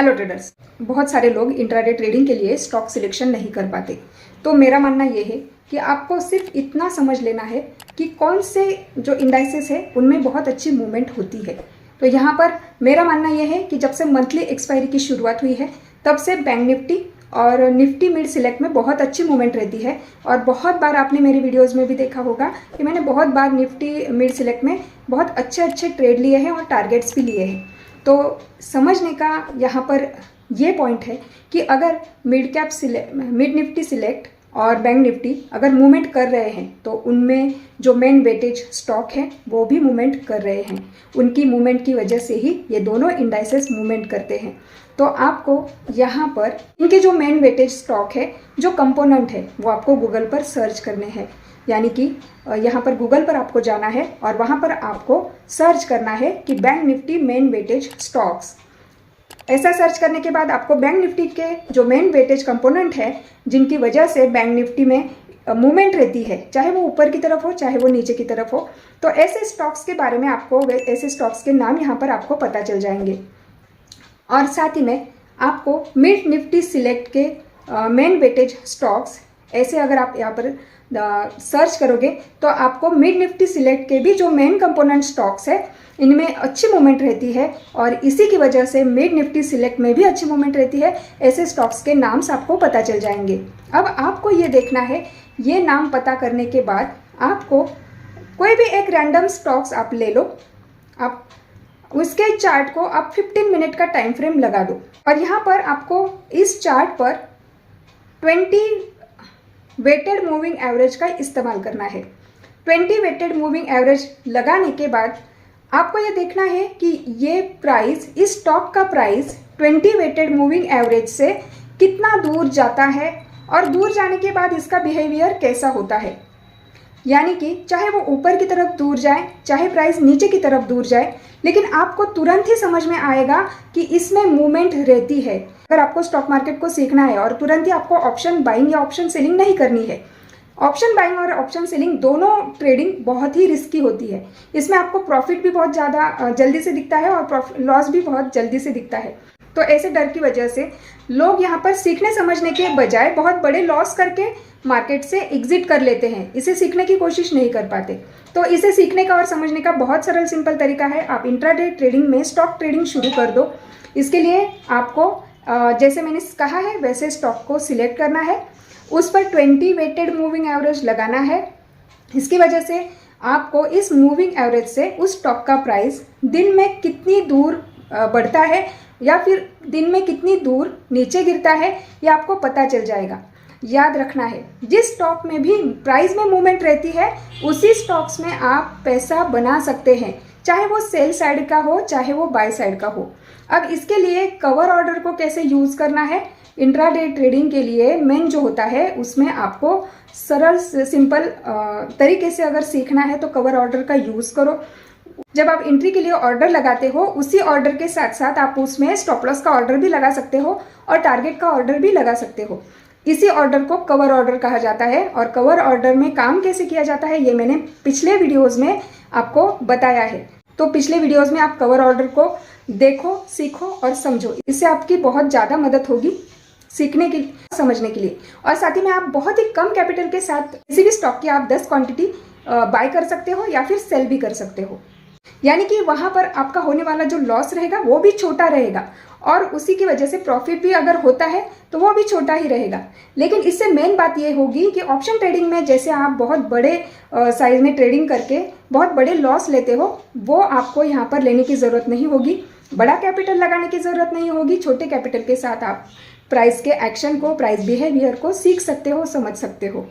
Hello traders, बहुत सारे लोग इंट्राडे ट्रेडिंग के लिए स्टॉक सिलेक्शन नहीं कर पाते। तो मेरा मानना ये है कि आपको सिर्फ इतना समझ लेना है कि कौन से जो इंडाइसेस है उनमें बहुत अच्छी मूवमेंट होती है। तो यहाँ पर मेरा मानना ये है कि जब से मंथली एक्सपायरी की शुरुआत हुई है तब से बैंक निफ्टी और निफ्टी मिड सिलेक्ट में बहुत अच्छी मूवमेंट रहती है। और बहुत बार आपने मेरे वीडियोज़ में भी देखा होगा कि मैंने बहुत बार निफ्टी मिड सिलेक्ट में बहुत अच्छे ट्रेड लिए हैं और टारगेट्स भी लिए हैं। तो समझने का यहाँ पर ये पॉइंट है कि अगर मिड निफ्टी सिलेक्ट और बैंक निफ्टी अगर मूवमेंट कर रहे हैं तो उनमें जो मेन वेटेज स्टॉक है वो भी मूवमेंट कर रहे हैं। उनकी मूवमेंट की वजह से ही ये दोनों इंडाइसेस मूवमेंट करते हैं। तो आपको यहाँ पर इनके जो मेन वेटेज स्टॉक है, जो कंपोनेंट है, वो आपको गूगल पर सर्च करने हैं। यानी कि यहाँ पर गूगल पर आपको जाना है और वहाँ पर आपको सर्च करना है कि bank Nifty main weightage stocks. ऐसा सर्च करने के बाद आपको बैंक निफ्टी के जो मेन वेटेज कंपोनेंट है, जिनकी वजह से बैंक निफ्टी में मूवमेंट रहती है, चाहे वो ऊपर की तरफ हो चाहे वो नीचे की तरफ हो, तो ऐसे स्टॉक्स के बारे में आपको, ऐसे स्टॉक्स के नाम यहाँ पर आपको पता चल जाएंगे। और साथ ही में आपको मिड निफ्टी सिलेक्ट के मेन वेटेज स्टॉक्स, ऐसे अगर आप यहाँ पर सर्च करोगे तो आपको मिड निफ्टी सिलेक्ट के भी जो मेन कंपोनेंट स्टॉक्स है इनमें अच्छी मूवमेंट रहती है और इसी की वजह से मिड निफ्टी सिलेक्ट में भी अच्छी मूवमेंट रहती है। ऐसे स्टॉक्स के नाम्स आपको पता चल जाएंगे। अब आपको ये देखना है, ये नाम पता करने के बाद आपको कोई भी एक रैंडम स्टॉक्स आप ले लो, आप उसके चार्ट को आप 15 मिनट का टाइम फ्रेम लगा दो और यहाँ पर आपको इस चार्ट पर 20 वेटेड मूविंग एवरेज का इस्तेमाल करना है। 20 वेटेड मूविंग एवरेज लगाने के बाद आपको ये देखना है कि ये प्राइस, इस स्टॉक का प्राइस 20 वेटेड मूविंग एवरेज से कितना दूर जाता है और दूर जाने के बाद इसका बिहेवियर कैसा होता है। यानी कि चाहे वो ऊपर की तरफ दूर जाए, चाहे प्राइस नीचे की तरफ दूर जाए, लेकिन आपको तुरंत ही समझ में आएगा कि इसमें मूवमेंट रहती है। अगर आपको स्टॉक मार्केट को सीखना है और तुरंत ही आपको ऑप्शन बाइंग या ऑप्शन सेलिंग नहीं करनी है, ऑप्शन बाइंग और ऑप्शन सेलिंग दोनों ट्रेडिंग बहुत ही रिस्की होती है। इसमें आपको प्रॉफिट भी बहुत ज़्यादा जल्दी से दिखता है और लॉस भी बहुत जल्दी से दिखता है। तो ऐसे डर की वजह से लोग यहाँ पर सीखने समझने के बजाय बहुत बड़े लॉस करके मार्केट से एग्जिट कर लेते हैं, इसे सीखने की कोशिश नहीं कर पाते। तो इसे सीखने का और समझने का बहुत सरल सिंपल तरीका है, आप इंट्राडे ट्रेडिंग में स्टॉक ट्रेडिंग शुरू कर दो। इसके लिए आपको जैसे मैंने कहा है वैसे स्टॉक को सिलेक्ट करना है, उस पर 20 वेटेड मूविंग एवरेज लगाना है। इसकी वजह से आपको इस मूविंग एवरेज से उस स्टॉक का प्राइस दिन में कितनी दूर बढ़ता है या फिर दिन में कितनी दूर नीचे गिरता है, ये आपको पता चल जाएगा। याद रखना है, जिस स्टॉक में भी प्राइस में मूवमेंट रहती है उसी स्टॉक्स में आप पैसा बना सकते हैं, चाहे वो सेल साइड का हो चाहे वो बाय साइड का हो। अब इसके लिए कवर ऑर्डर को कैसे यूज़ करना है, इंट्राडे ट्रेडिंग के लिए मेन जो होता है उसमें आपको सरल सिंपल तरीके से अगर सीखना है तो कवर ऑर्डर का यूज़ करो। जब आप एंट्री के लिए ऑर्डर लगाते हो, उसी ऑर्डर के साथ साथ आप उसमें स्टॉप लॉस का ऑर्डर भी लगा सकते हो और टारगेट का ऑर्डर भी लगा सकते हो। इसी ऑर्डर को कवर ऑर्डर कहा जाता है और कवर ऑर्डर में काम कैसे किया जाता है ये मैंने पिछले वीडियोस में आपको बताया है। तो पिछले वीडियोस में आप कवर ऑर्डर को देखो, सीखो और समझो, इससे आपकी बहुत ज़्यादा मदद होगी सीखने के लिए, समझने के लिए। और साथ ही में आप बहुत ही कम कैपिटल के साथ किसी भी स्टॉक की आप 10 क्वांटिटी बाय कर सकते हो या फिर सेल भी कर सकते हो। यानी कि वहाँ पर आपका होने वाला जो लॉस रहेगा वो भी छोटा रहेगा और उसी की वजह से प्रॉफिट भी अगर होता है तो वो भी छोटा ही रहेगा। लेकिन इससे मेन बात ये होगी कि ऑप्शन ट्रेडिंग में जैसे आप बहुत बड़े साइज में ट्रेडिंग करके बहुत बड़े लॉस लेते हो, वो आपको यहाँ पर लेने की ज़रूरत नहीं होगी, बड़ा कैपिटल लगाने की ज़रूरत नहीं होगी। छोटे कैपिटल के साथ आप प्राइस के एक्शन को, प्राइस बिहेवियर को सीख सकते हो, समझ सकते हो।